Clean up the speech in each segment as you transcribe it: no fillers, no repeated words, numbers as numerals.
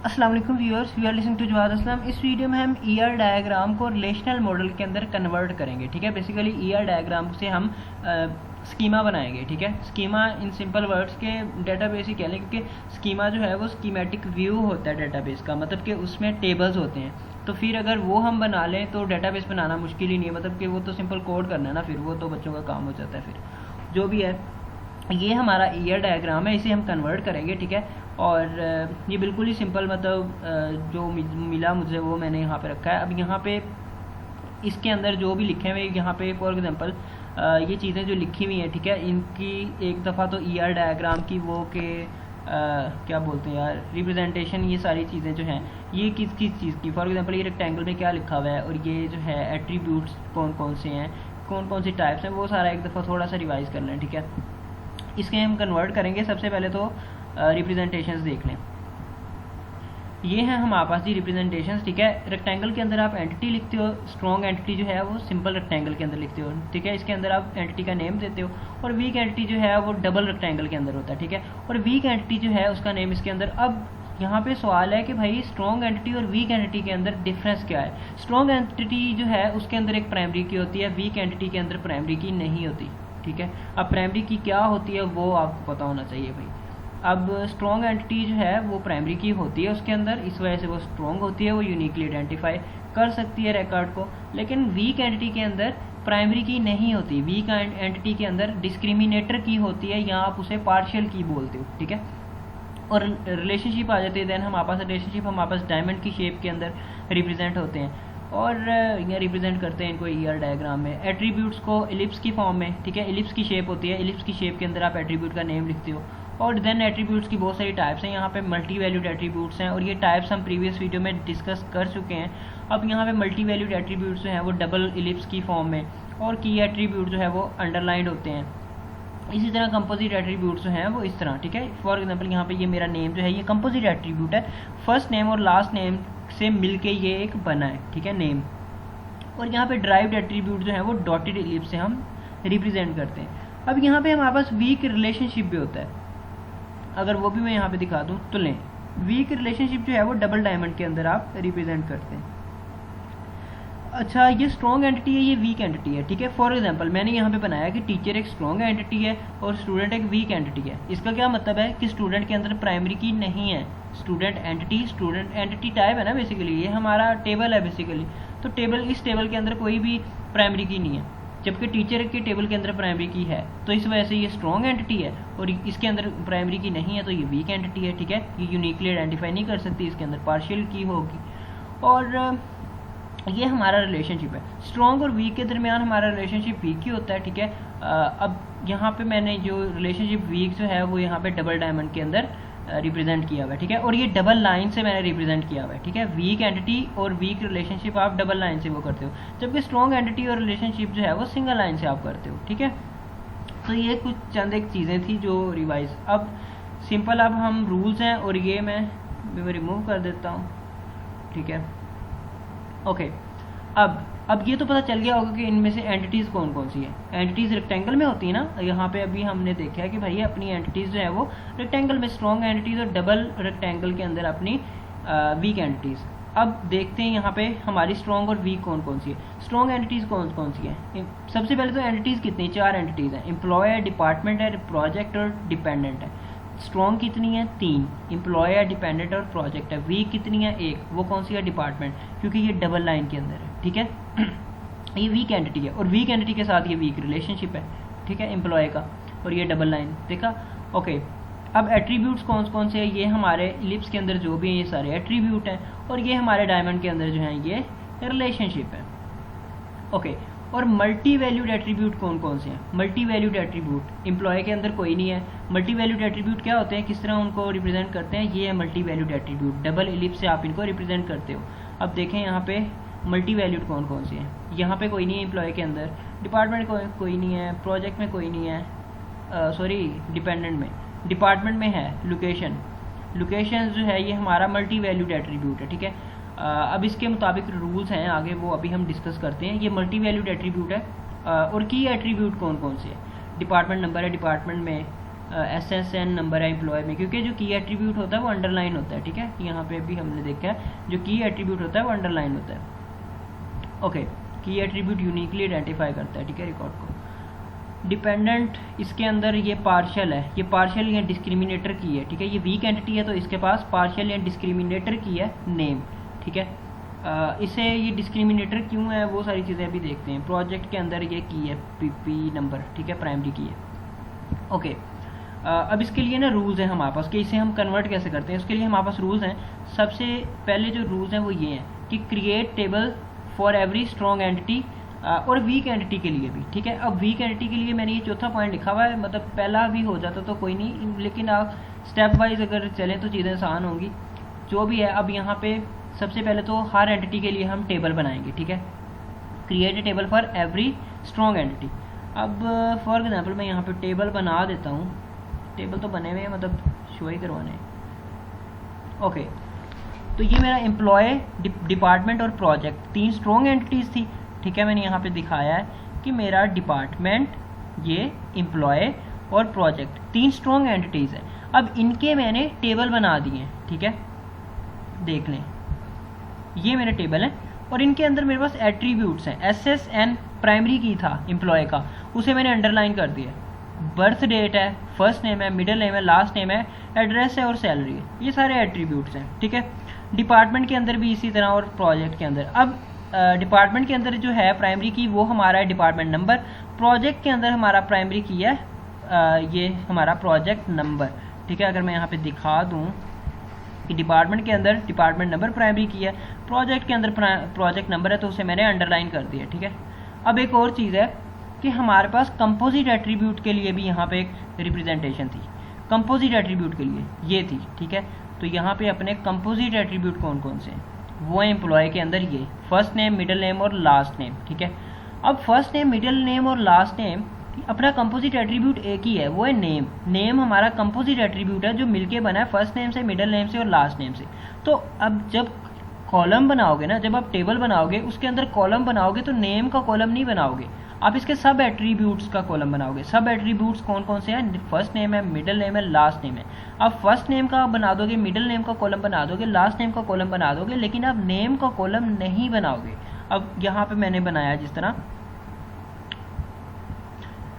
अस्सलाम वालेकुम viewers, we are listening to Jawad Aslam. इस वीडियो में हम ईआर डायग्राम को रिलेशनल मॉडल के अंदर कन्वर्ट करेंगे। ठीक है, बेसिकली ईआर डायग्राम से हम स्कीमा बनाएंगे। ठीक है, स्कीमा इन सिंपल वर्ड्स के डेटाबेस ही कह लें, क्योंकि स्कीमा जो है वो स्कीमेटिक व्यू होता है डेटाबेस का, मतलब कि उसमें टेबल्स होते हैं। तो फिर अगर वो हम बना लें तो डेटाबेस बनाना मुश्किल ही नहीं है, मतलब कि वो तो सिंपल कोड करना है ना, फिर वो तो बच्चों का काम हो जाता है। फिर जो भी है, ये हमारा ईयर डायग्राम है, इसे हम कन्वर्ट करेंगे। ठीक है, और ये बिल्कुल ही सिंपल, मतलब जो मिला मुझे वो मैंने यहाँ पे रखा है। अब यहाँ पे इसके अंदर जो भी लिखे हुए यहाँ पे फॉर एग्जांपल ये चीज़ें जो लिखी हुई हैं, ठीक है, इनकी एक दफ़ा तो ईआर डायग्राम की वो के क्या बोलते हैं यार, रिप्रेजेंटेशन, ये सारी चीज़ें जो हैं ये किस किस चीज़ की, फॉर एग्जांपल ये रेक्टेंगल में क्या लिखा हुआ है और ये जो है एट्रीब्यूट्स कौन कौन से हैं, कौन कौन सी टाइप्स हैं, वो सारा एक दफ़ा थोड़ा सा रिवाइज़ करना है। ठीक है, इसके हम कन्वर्ट करेंगे। सबसे पहले तो रिप्रेजेंटेशंस देख लें। ये हैं हमारे पास जी रिप्रेजेंटेशंस। ठीक है, रेक्टेंगल के अंदर आप एंटिटी लिखते हो, स्ट्रॉन्ग एंटिटी जो है वो सिंपल रेक्टेंगल के अंदर लिखते हो। ठीक है, इसके अंदर आप एंटिटी का नेम देते हो, और वीक एंटिटी जो है वो डबल रेक्टेंगल के अंदर होता है। ठीक है, और वीक एंटिटी जो है उसका नेम इसके अंदर। अब यहाँ पे सवाल है कि भाई स्ट्रॉन्ग एंटिटी और वीक एंटिटी के अंदर डिफरेंस क्या है। स्ट्रॉन्ग एंटिटी जो है उसके अंदर एक प्राइमरी की होती है, वीक एंटिटी के अंदर प्राइमरी की नहीं होती। ठीक है, अब प्राइमरी की क्या होती है वो आपको पता होना चाहिए भाई। अब स्ट्रॉन्ग एंटिटी जो है वो प्राइमरी की होती है उसके अंदर, इस वजह से वो स्ट्रॉन्ग होती है, वो यूनिकली आइडेंटिफाई कर सकती है रिकॉर्ड को। लेकिन वीक एंटिटी के अंदर प्राइमरी की नहीं होती, वीक एंटिटी के अंदर डिस्क्रिमिनेटर की होती है, या आप उसे पार्शियल की बोलते हो। ठीक है, और रिलेशनशिप आ जाती है। देन हमारे पास रिलेशनशिप हमारे पास डायमंड की शेप के अंदर रिप्रेजेंट होते हैं, और यहाँ रिप्रेजेंट करते हैं इनको ईआर डायग्राम में। एट्रीब्यूट्स को एलिप्स की फॉर्म में, ठीक है, एलिप्स की शेप होती है, एलिप्स की शेप के अंदर आप एट्रीब्यूट का नेम लिखते हो। और देन एट्रीब्यूट्स की बहुत सारी टाइप्स हैं, यहाँ पे मल्टी वैल्यूड एट्रीब्यूट्स हैं, और ये टाइप्स हम प्रीवियस वीडियो में डिस्कस कर चुके हैं। अब यहाँ पे मल्टी वैल्यूड एट्रीब्यूट्स जो हैं वो डबल एलिप्स की फॉर्म में, और की एट्रीब्यूट जो है वो अंडरलाइंड होते हैं। इसी तरह कंपोजिट एट्रीब्यूट्स जो हैं वो इस तरह। ठीक है, फॉर एग्जांपल यहाँ पे ये मेरा नेम जो है ये कंपोजिट एट्रीब्यूट है, फर्स्ट नेम और लास्ट नेम से मिलके ये एक बना है। ठीक है, नेम। और यहाँ पे ड्राइव्ड एट्रीब्यूट जो है वो डॉटेड एलिप्स से हम रिप्रेजेंट करते हैं। अब यहाँ पे हमारे पास वीक रिलेशनशिप भी होता है, अगर वो भी मैं यहाँ पे दिखा दूँ तो लें, वीक रिलेशनशिप जो है वो डबल डायमंड के अंदर आप रिप्रेजेंट करते हैं। अच्छा, ये स्ट्रॉन्ग एंटिटी है, ये वीक एंटिटी है। ठीक है, फॉर एग्जांपल मैंने यहाँ पे बनाया कि टीचर एक स्ट्रॉन्ग एंटिटी है और स्टूडेंट एक वीक एंटिटी है। इसका क्या मतलब है कि स्टूडेंट के अंदर प्राइमरी की नहीं है। स्टूडेंट एंटिटी टाइप है ना, बेसिकली ये हमारा टेबल है बेसिकली। तो टेबल, इस टेबल के अंदर कोई भी प्राइमरी की नहीं है, जबकि टीचर के टेबल के अंदर प्राइमरी की है। तो इस वजह से ये स्ट्रॉन्ग एंटिटी है, और इसके अंदर प्राइमरी की नहीं है तो ये वीक एंटिटी है। ठीक है, ये यूनिकली आइडेंटिफाई नहीं कर सकती, इसके अंदर पार्शियल की होगी। और ये हमारा रिलेशनशिप है। स्ट्रॉन्ग और वीक के दरमियान हमारा रिलेशनशिप वीक ही होता है। ठीक है, अब यहाँ पे मैंने जो रिलेशनशिप वीक जो है वो यहाँ पे डबल डायमंड के अंदर रिप्रेजेंट किया हुआ है। ठीक है, और ये डबल लाइन से मैंने रिप्रेजेंट किया हुआ है। ठीक है, वीक एंटिटी और वीक रिलेशनशिप आप डबल लाइन से वो करते हो, जबकि स्ट्रॉन्ग एंटिटी और रिलेशनशिप जो है वो सिंगल लाइन से आप करते हो। ठीक है, तो ये कुछ चंद एक चीज़ें थी जो रिवाइज। अब सिंपल, अब हम रूल्स हैं, और ये मैं रिमूव कर देता हूँ। ठीक है, ओके। अब ये तो पता चल गया होगा कि इनमें से एंटिटीज़ कौन कौन सी है। एंटिटीज़ रेक्टेंगल में होती है ना, यहाँ पे अभी हमने देखा है कि भाई अपनी एंटिटीज़ जो है वो रेक्टेंगल में स्ट्रॉन्ग एंटिटीज़, और डबल रेक्टेंगल के अंदर अपनी वीक एंटिटीज़। अब देखते हैं यहाँ पे हमारी स्ट्रॉन्ग और वीक कौन कौन सी है। स्ट्रॉन्ग एंटिटीज़ कौन कौन सी है। सबसे पहले तो एंटिटीज़ कितनी, 4 एंटिटीज़ हैं। एम्प्लॉय है, डिपार्टमेंट है, प्रोजेक्ट और डिपेंडेंट है। स्ट्रॉन्ग कितनी है, 3। एम्प्लॉय है, डिपेंडेंट और प्रोजेक्ट है। वीक कितनी है, 1। वो कौन सी है, डिपार्टमेंट, क्योंकि ये डबल लाइन के अंदर है। ठीक है, ये वीक एंटिटी है, और वीक एंटिटी के साथ ये वीक रिलेशनशिप है। ठीक है, एम्प्लॉय का, और ये डबल लाइन देखा। ओके, अब एट्रीब्यूट्स कौन कौन से हैं, ये हमारे एलिप्स के अंदर जो भी हैं ये सारे एट्रीब्यूट हैं, और ये हमारे डायमंड के अंदर जो हैं ये रिलेशनशिप है। ओके, और मल्टी वैल्यूड एट्रीब्यूट कौन कौन से हैं। मल्टी वैल्यूड एट्रीब्यूट एम्प्लॉय के अंदर कोई नहीं है। मल्टी वैल्यूड एट्रीब्यूट क्या होते हैं, किस तरह उनको रिप्रेजेंट करते हैं, ये है multi valued attribute, double ellipse से आप इनको रिप्रेजेंट करते हो। अब देखें यहाँ पे मल्टी वैल्यूड कौन कौन से हैं। यहाँ पे कोई नहीं है एम्प्लॉय के अंदर, डिपार्टमेंट कोई नहीं है, प्रोजेक्ट में कोई नहीं है, सॉरी डिपेंडेंट में, डिपार्टमेंट में है लोकेशन। लोकेशन जो है ये हमारा मल्टी वैल्यूड एट्रीब्यूट है। ठीक है, अब इसके मुताबिक रूल्स हैं आगे, वो अभी हम डिस्कस करते हैं। ये मल्टी वैल्यूड एट्रीब्यूट है। और की एट्रीब्यूट कौन कौन से है, डिपार्टमेंट नंबर है डिपार्टमेंट में, SSN नंबर है एम्प्लॉय में, क्योंकि जो की एट्रीब्यूट होता है वो अंडरलाइन होता है, ठीक है। यहाँ पे भी हमने देखा है जो की एट्रीब्यूट होता है वो अंडरलाइन होता है। ओके, की एट्रीब्यूट यूनिकली आइडेंटिफाई करता है, ठीक है, रिकॉर्ड को। डिपेंडेंट इसके अंदर ये पार्शियल है, ये पार्शियल या डिस्क्रिमिनेटर की है, ठीक है। ये वीक एंटिटी है तो इसके पास पार्शियल या डिस्क्रिमिनेटर की है नेम, ठीक है। इसे ये डिस्क्रिमिनेटर क्यों है वो सारी चीज़ें अभी देखते हैं। प्रोजेक्ट के अंदर ये की है PP नंबर, ठीक है, प्राइमरी की है। ओके, अब इसके लिए ना रूल्स हैं हमारे पास कि इसे हम कन्वर्ट कैसे करते हैं। उसके लिए हमारे पास रूल्स हैं। सबसे पहले जो रूल्स हैं वो ये हैं कि create table for every strong entity और वीक एंटिटी के लिए भी, ठीक है। अब वीक एंटिटी के लिए मैंने ये चौथा पॉइंट लिखा हुआ है, मतलब पहला भी हो जाता तो कोई नहीं, लेकिन आप स्टेप वाइज अगर चलें तो चीज़ें आसान होंगी। जो भी है, अब यहाँ पे सबसे पहले तो हर एंटिटी के लिए हम टेबल बनाएंगे, ठीक है। Create a table for every strong entity. अब फॉर एग्जांपल मैं यहाँ पे टेबल बना देता हूँ। टेबल तो बने हुए हैं, मतलब शो ही करवाने हैं। ओके, तो ये मेरा एम्प्लॉय, डिपार्टमेंट और प्रोजेक्ट 3 स्ट्रॉन्ग एंटिटीज़ थी, ठीक है। मैंने यहाँ पे दिखाया है कि मेरा डिपार्टमेंट, ये एम्प्लॉय और प्रोजेक्ट 3 स्ट्रॉन्ग एंटिटीज़ हैं। अब इनके मैंने टेबल बना दिए हैं, ठीक है। देख लें, ये मेरे टेबल हैं और इनके अंदर मेरे पास एट्रीब्यूट्स हैं। SSN प्राइमरी की था एम्प्लॉय का, उसे मैंने अंडरलाइन कर दिया। बर्थ डेट है, फर्स्ट नेम है, मिडिल नेम है, लास्ट नेम है, एड्रेस है और सैलरी है, ये सारे एट्रीब्यूट्स हैं, ठीक है। डिपार्टमेंट के अंदर भी इसी तरह और प्रोजेक्ट के अंदर। अब डिपार्टमेंट के अंदर जो है प्राइमरी की वो हमारा है डिपार्टमेंट नंबर। प्रोजेक्ट के अंदर हमारा प्राइमरी की है ये हमारा प्रोजेक्ट नंबर, ठीक है। अगर मैं यहाँ पे दिखा दूँ कि डिपार्टमेंट के अंदर डिपार्टमेंट नंबर प्राइमरी की है, प्रोजेक्ट के अंदर प्रोजेक्ट नंबर है, तो उसे मैंने अंडरलाइन कर दिया, ठीक है। अब एक और चीज़ है कि हमारे पास कंपोजिट एट्रीब्यूट के लिए भी यहाँ पे एक रिप्रेजेंटेशन थी। कंपोजिट एट्रीब्यूट के लिए ये थी, ठीक है। तो यहाँ पे अपने कंपोजिट एट्रीब्यूट कौन कौन से हैं वो है एम्प्लॉय के अंदर ये फर्स्ट नेम, मिडिल नेम और लास्ट नेम, ठीक है। अब फर्स्ट नेम, मिडिल नेम और लास्ट नेम अपना कंपोजिट एट्रीब्यूट एक ही है, वो है नेम। नेम हमारा कंपोजिट एट्रीब्यूट है जो मिलके बना है फर्स्ट नेम से, मिडिल नेम से और लास्ट नेम से। तो अब जब कॉलम बनाओगे ना, जब आप टेबल बनाओगे उसके अंदर कॉलम बनाओगे तो नेम का कॉलम नहीं बनाओगे, आप इसके सब एट्रीब्यूट्स का कॉलम बनाओगे। सब एट्रीब्यूट्स कौन कौन से हैं? फर्स्ट नेम है, मिडिल नेम है, लास्ट नेम है। आप फर्स्ट नेम का बना दोगे, मिडिल नेम का कॉलम बना दोगे, लास्ट नेम का कॉलम बना दोगे, लेकिन आप नेम का कॉलम नहीं बनाओगे। अब यहाँ पे मैंने बनाया जिस तरह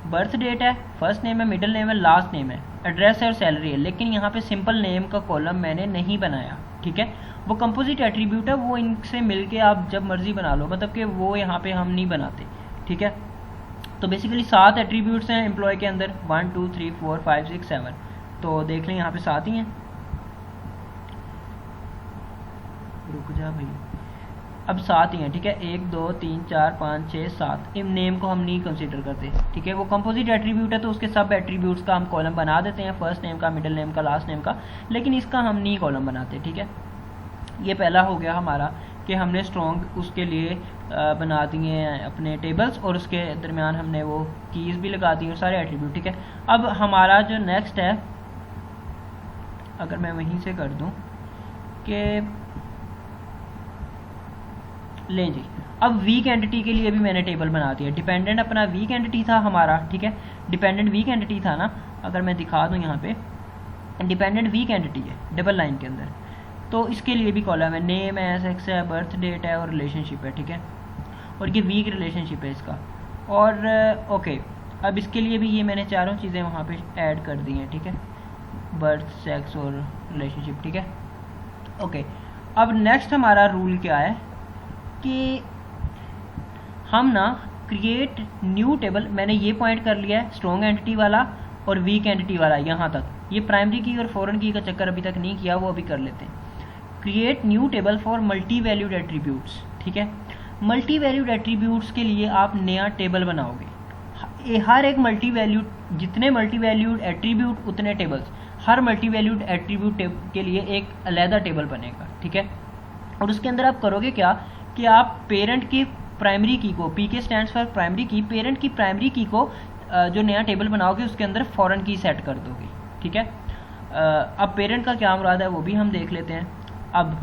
बर्थ डेट है, फर्स्ट नेम है, मिडिल नेम है, लास्ट नेम है, एड्रेस है और सैलरी है, लेकिन यहाँ पे सिंपल नेम का कॉलम मैंने नहीं बनाया, ठीक है। वो कंपोजिट एट्रीब्यूट है, वो इनसे मिलके आप जब मर्जी बना लो, मतलब कि वो यहाँ पे हम नहीं बनाते, ठीक है। तो बेसिकली 7 एट्रीब्यूट्स हैं एम्प्लॉय के अंदर, 1 2 3 4 5 6 7। तो देख लें यहाँ पे 7 ही हैं। रुक जा भाई, अब 7 ही हैं, ठीक है। 1 2 3 4 5 6 7। इन नेम को हम नहीं कंसीडर करते, ठीक है। वो कंपोजिट एट्रीब्यूट है तो उसके सब एट्रीब्यूट्स का हम कॉलम बना देते हैं, फर्स्ट नेम का, मिडिल नेम का, लास्ट नेम का, लेकिन इसका हम नहीं कॉलम बनाते, ठीक है। ये पहला हो गया हमारा कि हमने स्ट्रॉन्ग उसके लिए बना दिए हैं अपने टेबल्स, और उसके दरमियान हमने वो कीज़ भी लगा दी और सारे एट्रीब्यूट, ठीक है। अब हमारा जो नेक्स्ट है, अगर मैं वहीं से कर दूं कि लें जी, अब वीक एंटिटी के लिए भी मैंने टेबल बना दिया। डिपेंडेंट अपना वीक एंटिटी था हमारा, ठीक है। डिपेंडेंट वीक एंटिटी था ना, अगर मैं दिखा दूं यहाँ पे डिपेंडेंट वीक एंटिटी है डबल लाइन के अंदर, तो इसके लिए भी कॉलम है, नेम है, सेक्स है, बर्थ डेट है और रिलेशनशिप है, ठीक है। और ये वीक रिलेशनशिप है इसका। और ओके, अब इसके लिए भी ये मैंने चारों चीज़ें वहाँ पे ऐड कर दी हैं, ठीक है। बर्थ, सेक्स और रिलेशनशिप, ठीक है। ओके, अब नेक्स्ट हमारा रूल क्या है कि हम ना क्रिएट न्यू टेबल, मैंने ये पॉइंट कर लिया है स्ट्रॉन्ग एंटिटी वाला और वीक एंटिटी वाला, यहाँ तक। ये प्राइमरी की और फॉरेन की का चक्कर अभी तक नहीं किया, वो अभी कर लेते हैं। Create new table for multi valued attributes, ठीक है। मल्टी वैल्यूड एट्रीब्यूट्स के लिए आप नया टेबल बनाओगे। हर एक मल्टी वैल्यूड, जितने मल्टी वैल्यूड एट्रीब्यूट उतने टेबल्स, हर मल्टी वैल्यूड एट्रीब्यूट के लिए एक अलहदा टेबल बनेगा, ठीक है। और उसके अंदर आप करोगे क्या कि आप पेरेंट की प्राइमरी की को, पी के स्टैंड्स फॉर प्राइमरी की, पेरेंट की प्राइमरी की को जो नया टेबल बनाओगे उसके अंदर फॉरेन की सेट कर दोगे, ठीक है। अब पेरेंट का क्या मुराद है वो भी हम देख लेते हैं। अब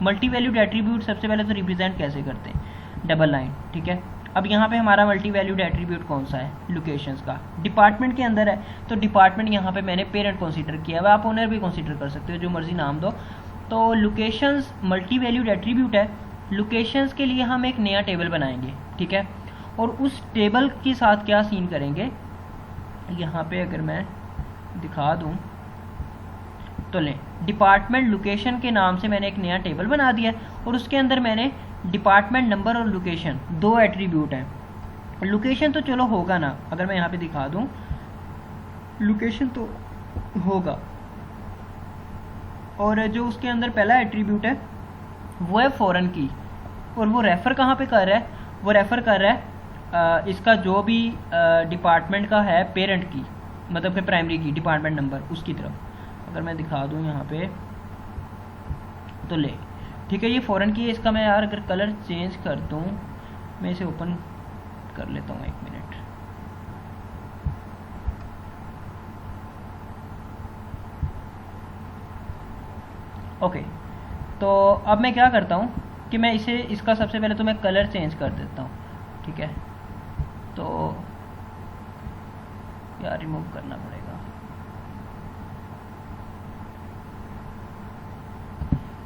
मल्टी वैल्यूड एट्रीब्यूट सबसे पहले तो रिप्रेजेंट कैसे करते हैं, डबल लाइन, ठीक है। अब यहाँ पे हमारा मल्टी वैल्यूड एट्रीब्यूट कौन सा है, लोकेशंस का, डिपार्टमेंट के अंदर है, तो डिपार्टमेंट यहाँ पे मैंने पेरेंट कंसीडर किया हुआ, आप ओनर भी कंसीडर कर सकते हो, जो मर्जी नाम दो। तो लोकेशंस मल्टी वैल्यूड एट्रीब्यूट है, लोकेशंस के लिए हम एक नया टेबल बनाएंगे, ठीक है। और उस टेबल के साथ क्या सीन करेंगे, यहाँ पे अगर मैं दिखा दूँ तो लें, डिपार्टमेंट लोकेशन के नाम से मैंने एक नया टेबल बना दिया और उसके अंदर मैंने डिपार्टमेंट नंबर और लोकेशन दो एट्रीब्यूट हैं। लोकेशन तो चलो होगा ना, अगर मैं यहाँ पे दिखा दूँ लोकेशन तो होगा, और जो उसके अंदर पहला एट्रीब्यूट है वो है फॉरेन की, और वो रेफ़र कहाँ पे कर रहा है, वो रेफ़र कर रहा है इसका जो भी डिपार्टमेंट का है पेरेंट की, मतलब कि प्राइमरी की डिपार्टमेंट नंबर उसकी तरफ। अगर मैं दिखा दूँ यहाँ पे तो ले, ठीक है, ये फॉरेन की है। इसका मैं यार अगर कलर चेंज कर दूँ, मैं इसे ओपन कर लेता हूँ, 1 मिनट। ओके, तो अब मैं क्या करता हूँ कि मैं इसे, इसका सबसे पहले तो मैं कलर चेंज कर देता हूँ, ठीक है। तो यार रिमूव करना पड़ेगा।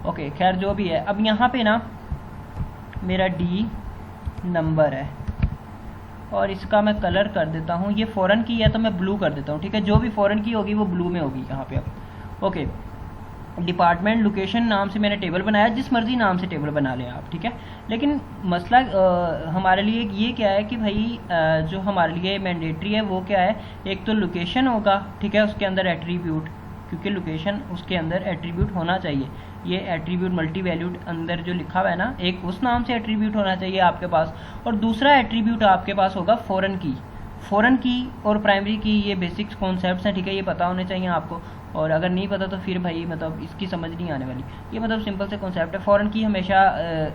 ओके, खैर जो भी है, अब यहाँ पे ना मेरा डी नंबर है और इसका मैं कलर कर देता हूँ, ये फॉरेन की है तो मैं ब्लू कर देता हूँ, ठीक है। जो भी फॉरेन की होगी वो ब्लू में होगी यहाँ पे। अब ओके, डिपार्टमेंट लोकेशन नाम से मैंने टेबल बनाया, जिस मर्जी नाम से टेबल बना लें आप, ठीक है। लेकिन मसला हमारे लिए ये क्या है कि भाई जो हमारे लिए मैंडेटरी है वो क्या है, एक तो लोकेशन होगा, ठीक है, उसके अंदर एट्रीब्यूट, क्योंकि लोकेशन उसके अंदर एट्रीब्यूट होना चाहिए। ये एट्रीब्यूट मल्टी वैल्यूड अंदर जो लिखा हुआ है ना, एक उस नाम से एट्रीब्यूट होना चाहिए आपके पास, और दूसरा एट्रीब्यूट आपके पास होगा फॉरेन की। फॉरेन की और प्राइमरी की ये बेसिक्स कॉन्सेप्ट्स हैं, ठीक है, ये पता होने चाहिए आपको, और अगर नहीं पता तो फिर भाई मतलब इसकी समझ नहीं आने वाली। ये मतलब सिंपल से कॉन्सेप्ट है। फॉरेन की हमेशा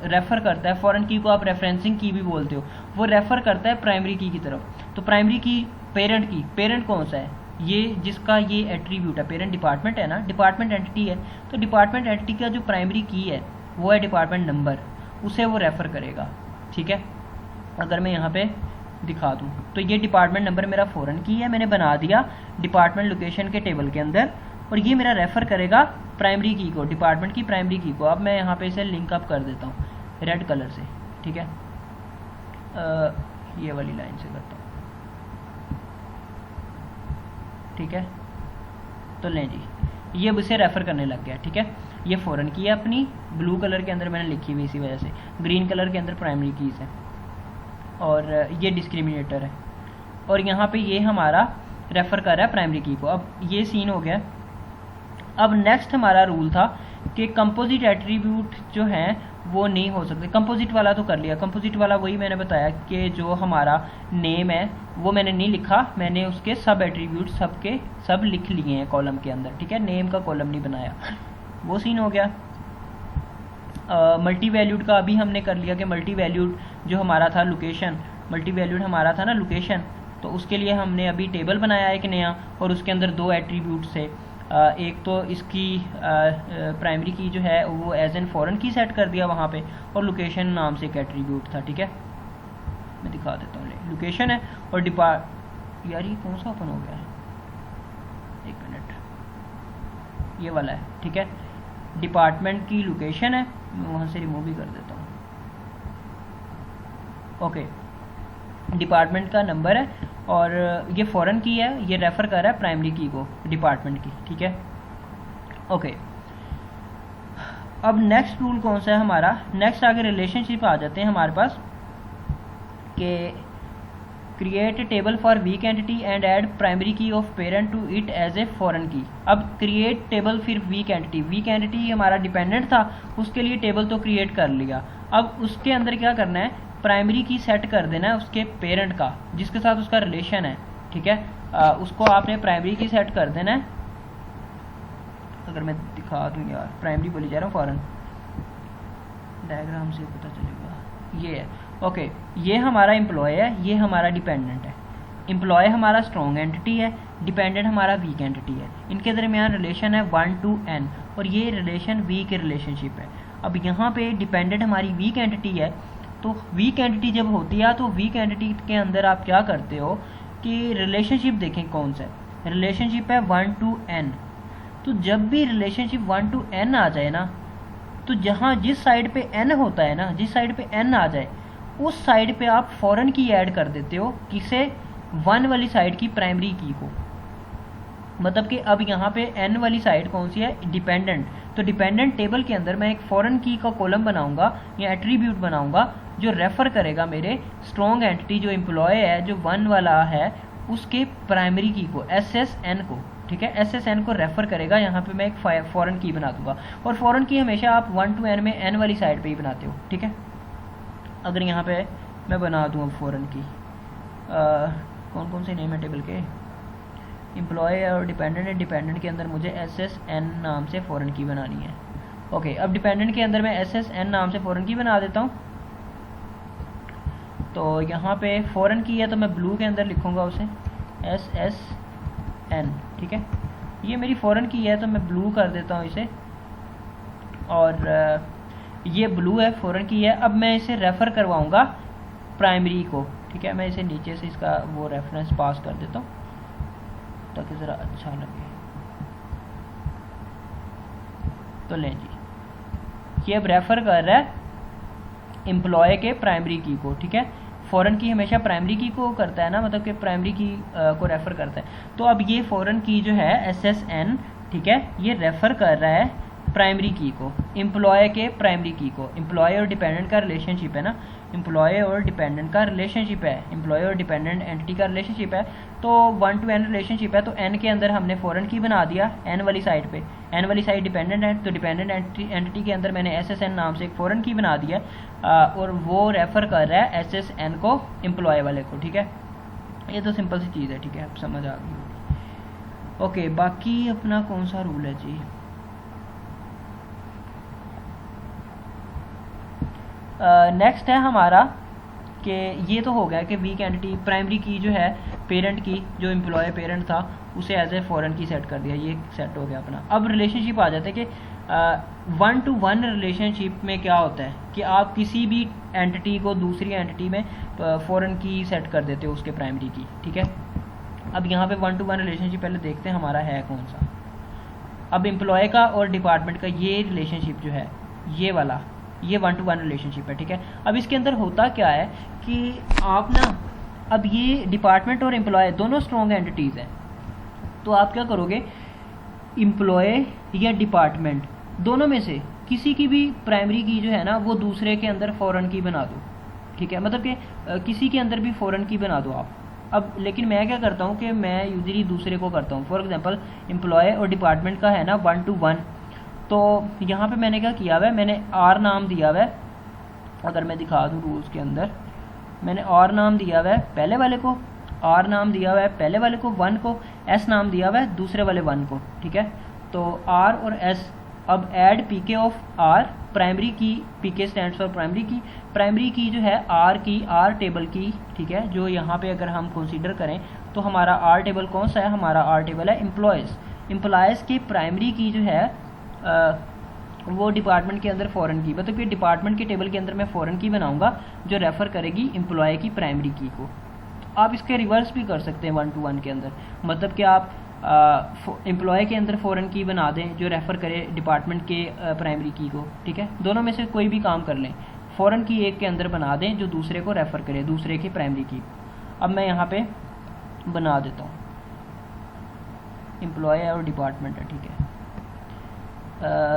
रेफ़र करता है, फॉरेन की को आप रेफरेंसिंग की भी बोलते हो, वो रेफ़र करता है प्राइमरी की तरफ। तो प्राइमरी की पेरेंट की, पेरेंट कौन सा है, ये जिसका ये एट्रीब्यूट है, पेरेंट डिपार्टमेंट है ना, डिपार्टमेंट एंटिटी है, तो डिपार्टमेंट एंटिटी का जो प्राइमरी की है वो है डिपार्टमेंट नंबर, उसे वो रेफ़र करेगा, ठीक है। अगर मैं यहाँ पे दिखा दूँ तो ये डिपार्टमेंट नंबर मेरा फॉरेन की है, मैंने बना दिया डिपार्टमेंट लोकेशन के टेबल के अंदर, और ये मेरा रेफ़र करेगा प्राइमरी की को, डिपार्टमेंट की प्राइमरी की को। अब मैं यहाँ पे इसे लिंक अप कर देता हूँ रेड कलर से, ठीक है, ये वाली लाइन से करता हूँ, ठीक है। तो लें जी, ये अब इसे रेफ़र करने लग गया, ठीक है। ये फॉरेन की है अपनी, ब्लू कलर के अंदर मैंने लिखी हुई, इसी वजह से ग्रीन कलर के अंदर प्राइमरी कीज़ है, और ये डिस्क्रिमिनेटर है, और यहाँ पे ये हमारा रेफ़र कर रहा है प्राइमरी की को। अब ये सीन हो गया। अब नेक्स्ट हमारा रूल था कि कंपोजिट एट्रीब्यूट जो हैं वो नहीं हो सकते। कंपोजिट वाला तो कर लिया, कंपोजिट वाला वही मैंने बताया कि जो हमारा नेम है वो मैंने नहीं लिखा, मैंने उसके सब एट्रीब्यूट सब के सब लिख लिए हैं कॉलम के अंदर, ठीक है, नेम का कॉलम नहीं बनाया, वो सीन हो गया। मल्टी वैल्यूड का अभी हमने कर लिया कि मल्टी वैल्यूड जो हमारा था लोकेशन, मल्टी वैल्यूड हमारा था ना लोकेशन, तो उसके लिए हमने अभी टेबल बनाया एक नया, और उसके अंदर दो एट्रीब्यूट से, एक तो इसकी प्राइमरी की जो है वो एज एन फॉरेन की सेट कर दिया वहाँ पे, और लोकेशन नाम से एक एट्रीब्यूट था, ठीक है। मैं दिखा देता हूँ, लोकेशन है और यार ये कौन सा ओपन हो गया है, 1 मिनट, ये वाला है, ठीक है। डिपार्टमेंट की लोकेशन है, मैं वहाँ से रिमूव भी कर देता हूँ, ओके। डिपार्टमेंट का नंबर है और ये फॉरेन की है, ये रेफ़र कर रहा है प्राइमरी की को, डिपार्टमेंट की, ठीक है, ओके। अब नेक्स्ट रूल कौन सा है हमारा, नेक्स्ट आगे रिलेशनशिप आ जाते हैं हमारे पास कि create table for weak entity and add primary key of parent to it as a foreign key. अब क्रिएट टेबल फिर वीक एंटिटी हमारा डिपेंडेंट था, उसके लिए टेबल तो क्रिएट कर लिया। अब उसके अंदर क्या करना है, प्राइमरी की सेट कर देना है उसके पेरेंट का, जिसके साथ उसका रिलेशन है, ठीक है, उसको आपने प्राइमरी की सेट कर देना है। अगर मैं दिखा दूँ यार, प्राइमरी बोली जा रहा हूँ, फॉरेन डायग्राम से पता चलेगा, ये है, ओके। ये हमारा एम्प्लॉय है, ये हमारा डिपेंडेंट है। एम्प्लॉय हमारा स्ट्रॉन्ग एंटिटी है, डिपेंडेंट हमारा वीक एंटिटी है। इनके दरमियान रिलेशन है 1 to n, और ये रिलेशन वीक रिलेशनशिप है। अब यहाँ पे डिपेंडेंट हमारी वीक एंटिटी है, तो वीक एंटिटी जब होती है तो वीक एंटिटी के अंदर आप क्या करते हो कि रिलेशनशिप देखें कौन सा है, रिलेशनशिप है 1 to n। तो जब भी रिलेशनशिप 1 to n आ जाए ना, तो जहाँ जिस साइड पे n होता है ना, जिस साइड पे n आ जाए उस साइड पे आप फॉरेन की ऐड कर देते हो, किसे, 1 वाली साइड की प्राइमरी की को। मतलब कि अब यहाँ पे n वाली साइड कौन सी है, डिपेंडेंट। तो डिपेंडेंट टेबल के अंदर मैं एक फॉरेन की का कॉलम बनाऊंगा या एट्रीब्यूट बनाऊंगा जो रेफर करेगा मेरे स्ट्रॉन्ग एंटिटी जो एम्प्लॉय है जो 1 वाला है उसके प्राइमरी की को, SSN को, ठीक है, SSN को रेफर करेगा। यहाँ पे मैं एक फॉरेन की बना दूंगा, और फॉरेन की हमेशा आप 1 to n में n वाली साइड पे ही बनाते हो, ठीक है। अगर यहाँ पे मैं बना दूँ फॉरेन की, कौन कौन से नेम है टेबल के, एम्प्लॉय और डिपेंडेंट है, डिपेंडेंट के अंदर मुझे SSN नाम से फॉरेन की बनानी है। ओके, अब डिपेंडेंट के अंदर मैं SSN नाम से फॉरेन की बना देता हूँ। तो यहाँ पे फॉरेन की है तो मैं ब्लू के अंदर लिखूँगा उसे SSN, ठीक है। ये मेरी फॉरेन की है तो मैं ब्लू कर देता हूँ इसे, और ये ब्लू है, फॉरेन की है। अब मैं इसे रेफ़र करवाऊँगा प्राइमरी को, ठीक है। मैं इसे नीचे से इसका वो रेफरेंस पास कर देता हूँ ताकि ज़रा अच्छा लगे। तो लें जी, ये अब रेफ़र कर रहा है एम्प्लॉय के प्राइमरी की को, ठीक है। फॉरेन की हमेशा प्राइमरी की को करता है ना, मतलब कि प्राइमरी की को रेफ़र करता है। तो अब ये फॉरेन की जो है SSN, ठीक है, ये रेफ़र कर रहा है प्राइमरी की को, एम्प्लॉय के प्राइमरी की को। एम्प्लॉय और डिपेंडेंट का रिलेशनशिप है ना, एम्प्लॉय और डिपेंडेंट का रिलेशनशिप है, एम्प्लॉय और डिपेंडेंट एंटिटी का रिलेशनशिप है। तो 1 to n रिलेशनशिप है, तो n के अंदर हमने फॉरेन की बना दिया n वाली साइड पे, n वाली साइड डिपेंडेंट है, तो डिपेंडेंट एंटिटी के अंदर मैंने SSN नाम से एक फॉरेन की बना दिया, और वो रेफ़र कर रहा है SSN को एम्प्लॉय वाले को, ठीक है। ये तो सिंपल सी चीज़ है, ठीक है, अब समझ आ गई। ओके, बाकी अपना कौन सा रूल है जी, नेक्स्ट है हमारा कि ये तो हो गया कि वीक एंटिटी प्राइमरी की जो है पेरेंट की, जो एम्प्लॉय पेरेंट था उसे एज ए फॉरेन की सेट कर दिया, ये सेट हो गया अपना। अब रिलेशनशिप आ जाता है कि 1 to 1 रिलेशनशिप में क्या होता है कि आप किसी भी एंटिटी को दूसरी एंटिटी में फॉरेन की सेट कर देते हो उसके प्राइमरी की, ठीक है। अब यहाँ पे 1 to 1 रिलेशनशिप पहले देखते हैं हमारा है कौन सा। अब एम्प्लॉय का और डिपार्टमेंट का ये रिलेशनशिप जो है ये वाला, ये 1 to 1 रिलेशनशिप है, ठीक है। अब इसके अंदर होता क्या है कि आप ना, अब ये डिपार्टमेंट और एम्प्लॉय दोनों स्ट्रॉन्ग एंटिटीज़ हैं, तो आप क्या करोगे, एम्प्लॉय या डिपार्टमेंट दोनों में से किसी की भी प्राइमरी की जो है ना वो दूसरे के अंदर फॉरेन की बना दो, ठीक है। मतलब कि किसी के अंदर भी फॉरेन की बना दो आप। अब लेकिन मैं क्या करता हूँ कि मैं यूजली दूसरे को करता हूँ। फॉर एग्जांपल एम्प्लॉय और डिपार्टमेंट का है ना 1 to 1, तो यहाँ पे मैंने क्या किया हुआ है, मैंने R नाम दिया हुआ है। अगर मैं दिखा दूँ रूल्स के अंदर, मैंने R नाम दिया हुआ है पहले वाले को, R नाम दिया हुआ है पहले वाले को 1 को, S नाम दिया हुआ है दूसरे वाले 1 को, ठीक है। तो R और S, अब add PK of R primary की, PK स्टैंड्स फॉर प्राइमरी की। प्राइमरी की जो है R की, R टेबल की, ठीक है, जो यहाँ पे अगर हम कंसीडर करें तो हमारा R टेबल कौन सा है, हमारा R टेबल है एम्प्लॉयज़। एम्प्लॉयज़ की प्राइमरी की जो है वो डिपार्टमेंट के अंदर फॉरेन की, मतलब कि डिपार्टमेंट के टेबल के अंदर मैं फॉरेन की बनाऊंगा जो रेफ़र करेगी एम्प्लॉय की प्राइमरी की को। आप इसके रिवर्स भी कर सकते हैं 1 to 1 के अंदर, मतलब कि आप एम्प्लॉय के अंदर फॉरेन की बना दें जो रेफ़र करे डिपार्टमेंट के प्राइमरी की को, ठीक है। दोनों में से कोई भी काम कर लें, फॉरेन की एक के अंदर बना दें जो दूसरे को रेफ़र करे, दूसरे की प्राइमरी की। अब मैं यहाँ पे बना देता हूँ, एम्प्लॉय और डिपार्टमेंट है, ठीक है।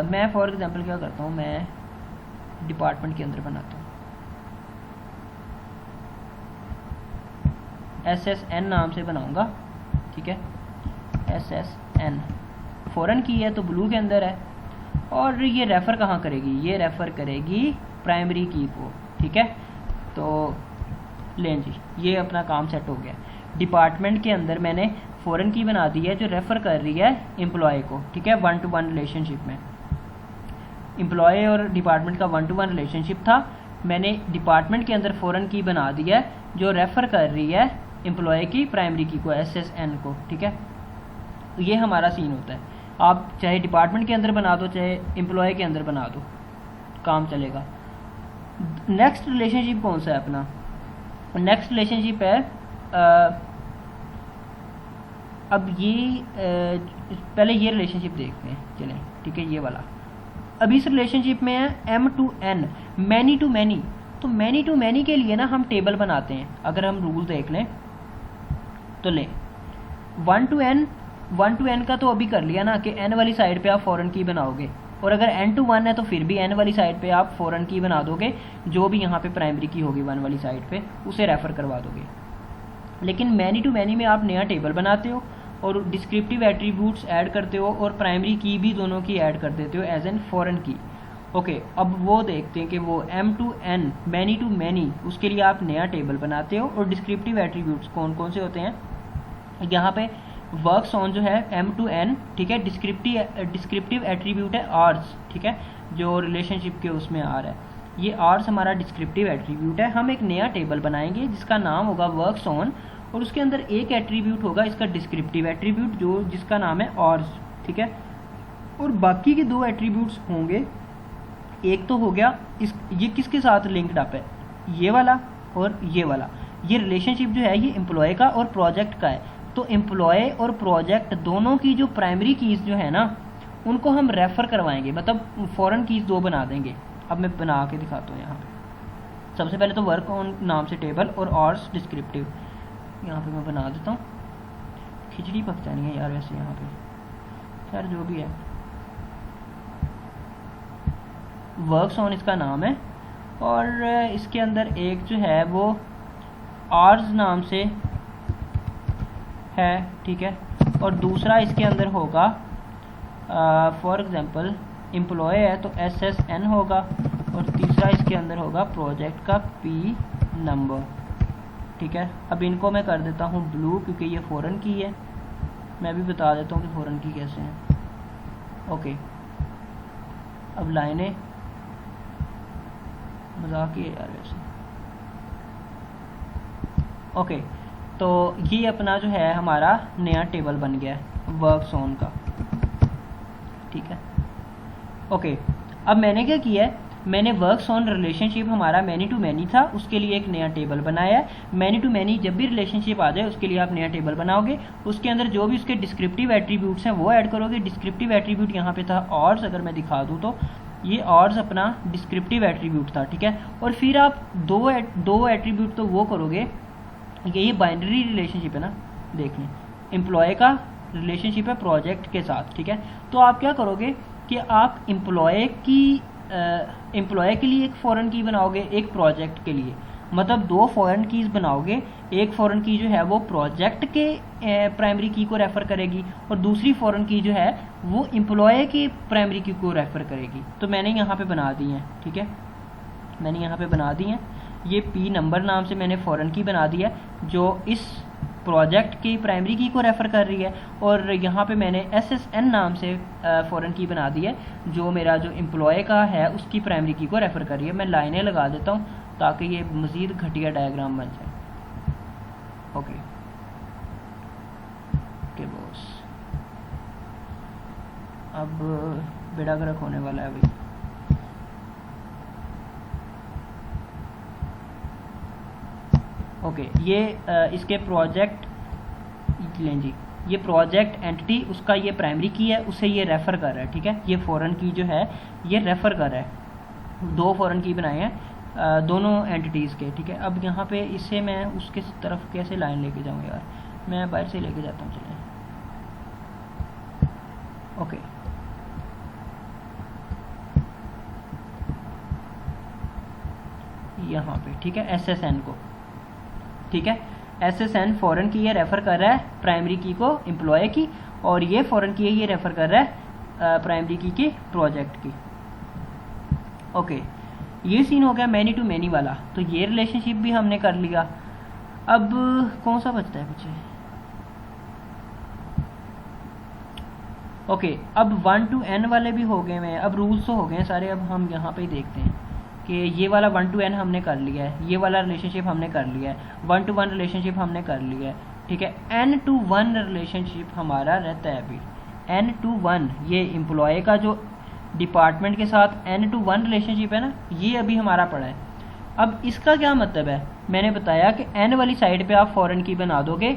मैं फॉर एग्जांपल क्या करता हूँ, मैं डिपार्टमेंट के अंदर बनाता हूँ, SSN नाम से बनाऊंगा, ठीक है। SSN फॉरेन की है तो ब्लू के अंदर है, और ये रेफ़र कहाँ करेगी, ये रेफ़र करेगी प्राइमरी की को, ठीक है। तो लें जी, ये अपना काम सेट हो गया। डिपार्टमेंट के अंदर मैंने फॉरेन की बना दी है जो रेफ़र कर रही है एम्प्लॉय को, ठीक है, 1 to 1 रिलेशनशिप में। एम्प्लॉय और डिपार्टमेंट का 1 to 1 रिलेशनशिप था, मैंने डिपार्टमेंट के अंदर फॉरेन की बना दी है जो रेफ़र कर रही है एम्प्लॉय की प्राइमरी की को, SSN को, ठीक है। तो ये हमारा सीन होता है। आप चाहे डिपार्टमेंट के अंदर बना दो चाहे एम्प्लॉय के अंदर बना दो, काम चलेगा। नेक्स्ट रिलेशनशिप कौन सा है अपना? नेक्स्ट रिलेशनशिप है अब ये पहले ये रिलेशनशिप देखते हैं, चलें ठीक है, ये वाला। अब इस रिलेशनशिप में है M to N, many to many. तो मैनी टू मैनी के लिए ना हम टेबल बनाते हैं। अगर हम रूल देख लें तो लें 1 to N का तो अभी कर लिया ना कि N वाली साइड पे आप फॉरेन की बनाओगे, और अगर N to 1 है तो फिर भी N वाली साइड पे आप फॉरेन की बना दोगे, जो भी यहाँ पे प्राइमरी की होगी 1 वाली साइड पे उसे रेफ़र करवा दोगे। लेकिन मैनी टू मैनी में आप नया टेबल बनाते हो और डिस्क्रिप्टिव एट्रीब्यूट्स ऐड करते हो और प्राइमरी की भी दोनों की ऐड कर देते हो as an foreign key. Okay, अब वो देखते हैं कि वो M to N many to many उसके लिए आप नया टेबल बनाते हो और डिस्क्रिप्टिव एट्रीब्यूट्स कौन कौन से होते हैं। यहाँ पे वर्क्स ऑन जो है M to N, ठीक है, डिस्क्रिप्टिव एट्रीब्यूट है आर्स, ठीक है, जो रिलेशनशिप के उसमें आ रहा है। ये आर्स हमारा डिस्क्रिप्टिव एट्रीब्यूट है। हम एक नया टेबल बनाएंगे जिसका नाम होगा वर्क्स ऑन, और उसके अंदर एक एट्रीब्यूट होगा इसका डिस्क्रिप्टिव एट्रीब्यूट जो जिसका नाम है ऑर्स, ठीक है, और बाकी के 2 एट्रीब्यूट्स होंगे। एक तो हो गया ये किसके साथ लिंक्ड अप है, ये वाला और ये वाला। ये रिलेशनशिप जो है ये एम्प्लॉय का और प्रोजेक्ट का है। तो एम्प्लॉय और प्रोजेक्ट दोनों की जो प्राइमरी कीज़ जो है ना उनको हम रेफ़र करवाएंगे, मतलब फॉरेन कीज़ 2 बना देंगे। अब मैं बना के दिखाता हूँ यहाँ पे। सबसे पहले तो वर्क ऑन नाम से टेबल और ऑर्स डिस्क्रिप्टिव यहाँ पे मैं बना देता हूँ। खिचड़ी पक जानी है यार वैसे यहाँ पे, खैर जो भी है। वर्क्स ऑन इसका नाम है और इसके अंदर एक जो है वो आर्स नाम से है, ठीक है, और दूसरा इसके अंदर होगा फॉर एग्जांपल एम्प्लॉय है तो SSN होगा, और तीसरा इसके अंदर होगा प्रोजेक्ट का P नंबर, ठीक है। अब इनको मैं कर देता हूँ ब्लू क्योंकि ये फॉरेन की है। मैं भी बता देता हूँ कि फॉरेन की कैसे हैं। ओके, अब लाइनें मजाक ही है यार वैसे। ओके, तो ये अपना जो है हमारा नया टेबल बन गया है वर्क्स ऑन का, ठीक है। ओके, अब मैंने क्या किया है, मैंने वर्क्स ऑन रिलेशनशिप हमारा मैनी टू मैनी था उसके लिए एक नया टेबल बनाया है। मैनी टू मैनी जब भी रिलेशनशिप आ जाए उसके लिए आप नया टेबल बनाओगे, उसके अंदर जो भी उसके डिस्क्रिप्टिव एट्रीब्यूट्स हैं वो ऐड करोगे। डिस्क्रिप्टिव एट्रीब्यूट यहाँ पे था ऑर्स, अगर मैं दिखा दूँ तो ये ऑर्स अपना डिस्क्रिप्टिव एट्रीब्यूट था, ठीक है। और फिर आप दो एट्रीब्यूट तो वो करोगे, ये बाइनरी रिलेशनशिप है ना, देख लें, एम्प्लॉय का रिलेशनशिप है प्रोजेक्ट के साथ, ठीक है। तो आप क्या करोगे कि आप एम्प्लॉय के लिए एक फॉरेन की बनाओगे, एक प्रोजेक्ट के लिए, मतलब 2 फॉरेन कीज़ बनाओगे। एक फॉरेन की जो है वो प्रोजेक्ट के प्राइमरी की को रेफ़र करेगी और दूसरी फॉरेन की जो है वो एम्प्लॉय की प्राइमरी की को रेफ़र करेगी। तो मैंने यहाँ पे बना दी हैं, ठीक है, मैंने यहाँ पे बना दी हैं। ये P नंबर नाम से मैंने फॉरेन की बना दी है जो इस प्रोजेक्ट की प्राइमरी की को रेफ़र कर रही है, और यहाँ पे मैंने SSN नाम से फॉरेन की बना दी है जो मेरा जो एम्प्लॉय का है उसकी प्राइमरी की को रेफ़र कर रही है। मैं लाइनें लगा देता हूँ ताकि ये मज़ीद घटिया डायग्राम बन जाए। ओके बॉस, अब बेड़ा गर्क होने वाला है भाई। ओके, ये इसके प्रोजेक्ट लें जी, ये प्रोजेक्ट एंटिटी उसका ये प्राइमरी की है, उसे ये रेफ़र कर रहा है, ठीक है। ये फॉरेन की जो है ये रेफ़र कर रहा है। 2 फॉरेन की बनाए हैं दोनों एंटिटीज़ के, ठीक है। अब यहाँ पे इससे मैं उसके तरफ कैसे लाइन लेके जाऊँ यार, मैं बाहर से लेके जाता हूँ, चलिए। ओके, यहाँ पे ठीक है SSN को, ठीक है, SSN फॉरेन की ये रेफ़र कर रहा है प्राइमरी की को एम्प्लॉय की, और ये फॉरेन की ये रेफ़र कर रहा है प्राइमरी की प्रोजेक्ट की। ओके, ये सीन हो गया मैनी टू मैनी वाला। तो ये रिलेशनशिप भी हमने कर लिया। अब कौन सा बचता है पीछे? ओके, अब 1 to N वाले भी हो गए हैं। अब रूल्स तो हो गए हैं सारे। अब हम यहाँ पे ही देखते हैं कि ये वाला 1 to N हमने कर लिया है, ये वाला रिलेशनशिप हमने कर लिया है, 1 to 1 रिलेशनशिप हमने कर लिया है, ठीक है। N to 1 रिलेशनशिप हमारा रहता है अभी। N to 1 ये एम्प्लॉय का जो डिपार्टमेंट के साथ N to 1 रिलेशनशिप है ना, ये अभी हमारा पड़ा है। अब इसका क्या मतलब है, मैंने बताया कि n वाली साइड पे आप फॉरेन की बना दोगे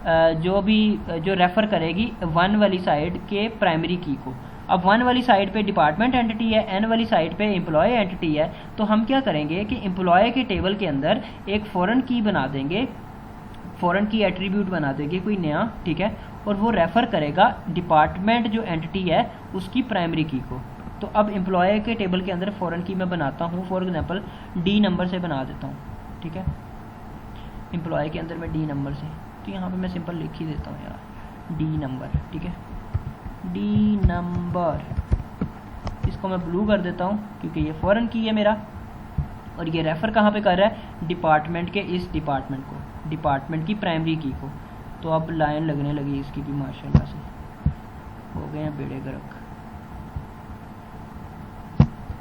जो रेफ़र करेगी 1 वाली साइड के प्राइमरी की को। अब 1 वाली साइड पे डिपार्टमेंट एंटिटी है, n वाली साइड पे एम्प्लॉय एंटिटी है, तो हम क्या करेंगे कि एम्प्लॉय के टेबल के अंदर एक फॉरेन की बना देंगे, फॉरेन की एट्रीब्यूट बना देंगे कोई नया, ठीक है, और वो रेफ़र करेगा डिपार्टमेंट जो एंटिटी है उसकी प्राइमरी की को। तो अब एम्प्लॉय के टेबल के अंदर फॉरेन की मैं बनाता हूँ, फॉर एग्जांपल डी नंबर से बना देता हूँ, ठीक है, एम्प्लॉय के अंदर मैं डी नंबर से, तो यहाँ पे मैं सिंपल लिख ही देता हूँ यार डी नंबर, ठीक है, डी नंबर, इसको मैं ब्लू कर देता हूँ क्योंकि ये फॉरेन की है मेरा, और ये रेफ़र कहाँ पे कर रहा है, डिपार्टमेंट के इस डिपार्टमेंट को, डिपार्टमेंट की प्राइमरी की को। तो अब लाइन लगने लगी इसकी भी माशाल्लाह से, हो गए हैं बेड़े गर्क।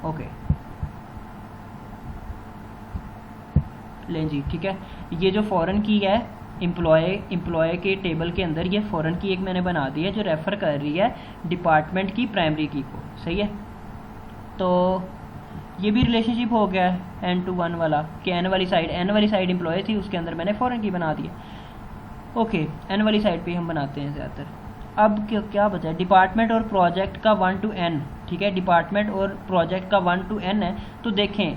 ओके लें जी, ठीक है, ये जो फॉरेन की है एम्प्लॉय के टेबल के अंदर ये फॉरेन की एक मैंने बना दी है जो रेफ़र कर रही है डिपार्टमेंट की प्राइमरी की को, सही है। तो ये भी रिलेशनशिप हो गया है n to 1 वाला कि n वाली साइड एम्प्लॉय थी, उसके अंदर मैंने फॉरेन की बना दिया। ओके, n वाली साइड पे हम बनाते हैं ज़्यादातर। अब क्या बचा है, डिपार्टमेंट और प्रोजेक्ट का 1 to n, ठीक है, डिपार्टमेंट और प्रोजेक्ट का 1 to n है। तो देखें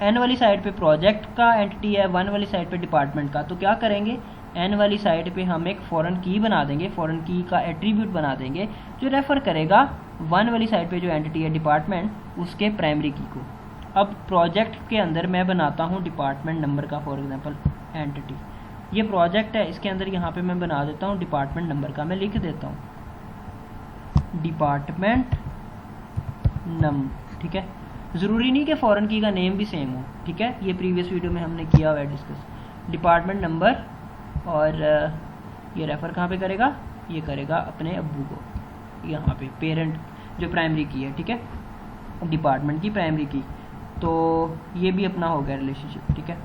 n वाली साइड पे प्रोजेक्ट का एंटिटी है, 1 वाली साइड पे डिपार्टमेंट का, तो क्या करेंगे, n वाली साइड पे हम एक फॉरेन की बना देंगे, फॉरेन की का एट्रीब्यूट बना देंगे जो रेफ़र करेगा 1 वाली साइड पे जो एंटिटी है डिपार्टमेंट उसके प्राइमरी की को। अब प्रोजेक्ट के अंदर मैं बनाता हूँ डिपार्टमेंट नंबर का, फॉर एग्जांपल एंटिटी, ये प्रोजेक्ट है, इसके अंदर यहाँ पे मैं बना देता हूँ डिपार्टमेंट नंबर का, मैं लिख देता हूँ डिपार्टमेंट नम, ठीक है, ज़रूरी नहीं कि फॉरेन की का नेम भी सेम हो, ठीक है, ये प्रीवियस वीडियो में हमने किया हुआ है डिस्कस। डिपार्टमेंट नंबर, और ये रेफ़र कहाँ पे करेगा, ये करेगा अपने अब्बू को, यहाँ पे पेरेंट जो प्राइमरी की है, ठीक है, डिपार्टमेंट की प्राइमरी की। तो ये भी अपना हो गया रिलेशनशिप, ठीक है,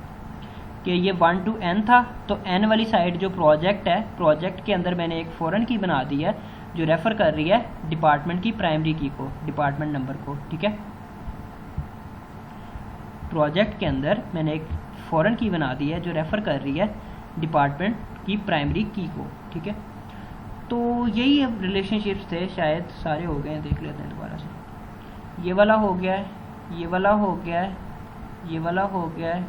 कि ये 1 to n था, तो n वाली साइड जो प्रोजेक्ट है, प्रोजेक्ट के अंदर मैंने एक फॉरेन की बना दी है जो रेफ़र कर रही है डिपार्टमेंट की प्राइमरी की को, डिपार्टमेंट नंबर को, ठीक है, प्रोजेक्ट के अंदर मैंने एक फॉरेन की बना दी है जो रेफ़र कर रही है डिपार्टमेंट की प्राइमरी की को, ठीक है। तो यही अब रिलेशनशिप्स थे, शायद सारे हो गए हैं, देख लेते हैं दोबारा से। ये वाला हो गया है, ये वाला हो गया है, ये वाला हो गया है,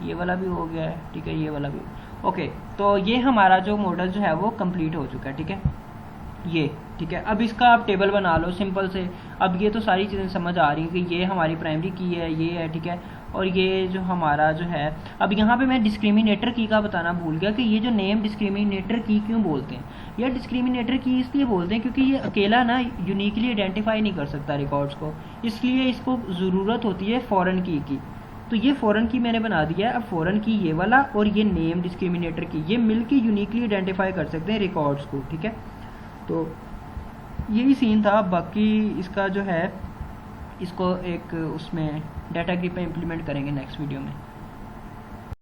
ये वाला भी हो गया है, ठीक है, ये वाला भी। ओके, तो ये हमारा जो मॉडल जो है वो कंप्लीट हो चुका है, ठीक है, ये, ठीक है। अब इसका आप टेबल बना लो सिंपल से। अब ये तो सारी चीज़ें समझ आ रही हैं कि ये हमारी प्राइमरी की है, ये है, ठीक है, और ये जो हमारा जो है, अब यहाँ पे मैं डिस्क्रिमिनेटर की का बताना भूल गया कि ये जो नेम डिस्क्रिमिनेटर की क्यों बोलते हैं। यह डिस्क्रिमिनेटर की इसलिए बोलते हैं क्योंकि ये अकेला ना यूनिकली आइडेंटिफाई नहीं कर सकता रिकॉर्ड्स को, इसलिए इसको ज़रूरत होती है फॉरेन की। तो ये फॉरेन की मैंने बना दिया है। अब फॉरेन की ये वाला और ये नेम डिस्क्रिमिनेटर की, ये मिलके यूनिकली आइडेंटिफाई कर सकते हैं रिकॉर्ड्स को, ठीक है। तो यही सीन था। बाकी इसका जो है इसको एक उसमें डाटा ग्रिड पे इम्प्लीमेंट करेंगे नेक्स्ट वीडियो में।